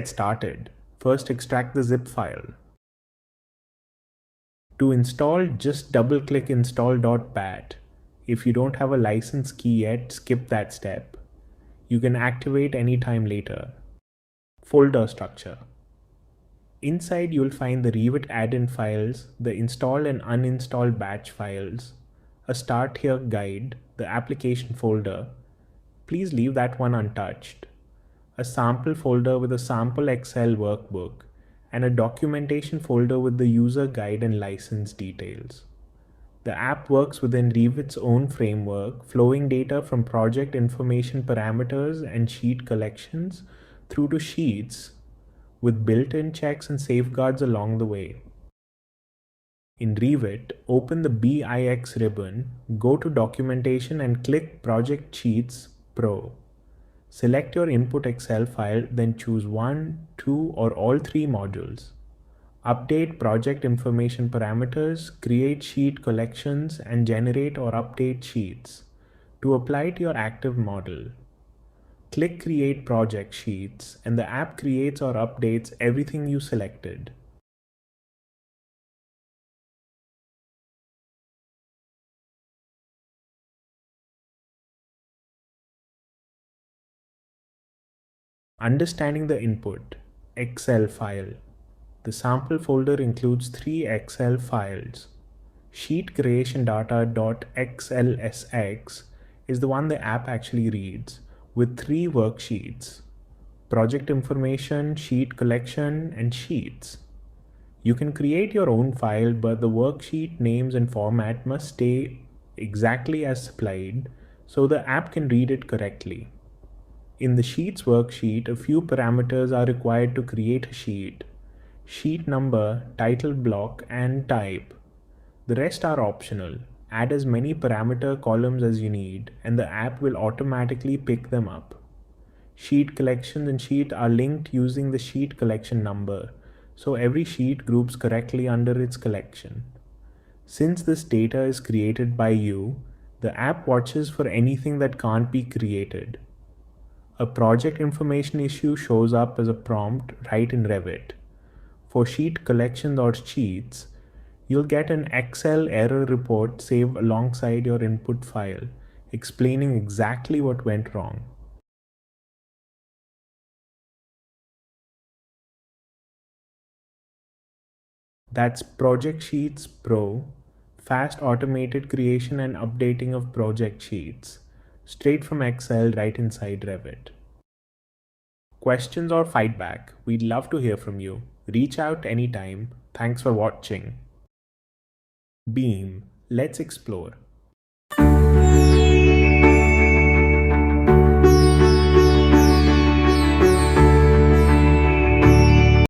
get started. First, extract the zip file. To install, just double-click install.bat. If you don't have a license key yet, skip that step. You can activate anytime later. Folder structure. Inside, you'll find the Revit add-in files, the install and uninstall batch files, a Start Here guide, the application folder. Please leave that one untouched. A sample folder with a sample Excel workbook, and a documentation folder with the user guide and license details. The app works within Revit's own framework, flowing data from project information parameters and sheet collections through to sheets with built-in checks and safeguards along the way. In Revit, open the BIX ribbon, go to Documentation and click Project Sheets Pro. Select your input Excel file, then choose one, two, or all three modules. Update project information parameters, create sheet collections, and generate or update sheets. To apply to your active model, click Create Project Sheets, and the app creates or updates everything you selected. Understanding the input. Excel file. The sample folder includes 3 Excel files. Sheet creation data.xlsx is the one the app actually reads, with 3 worksheets: project information, sheet collection, and sheets. You can create your own file, but the worksheet names and format must stay exactly as supplied so the app can read it correctly. In the Sheets worksheet, a few parameters are required to create a sheet: sheet number, title block, and type. The rest are optional. Add as many parameter columns as you need, and the app will automatically pick them up. Sheet collections and sheet are linked using the sheet collection number, so every sheet groups correctly under its collection. Since this data is created by you, the app watches for anything that can't be created. A project information issue shows up as a prompt right in Revit. For sheet collections or sheets, you'll get an Excel error report saved alongside your input file, explaining exactly what went wrong. That's Project Sheets Pro, fast automated creation and updating of project sheets, straight from Excel right inside Revit. Questions or feedback? We'd love to hear from you. Reach out anytime. Thanks for watching. BIM, let's explore.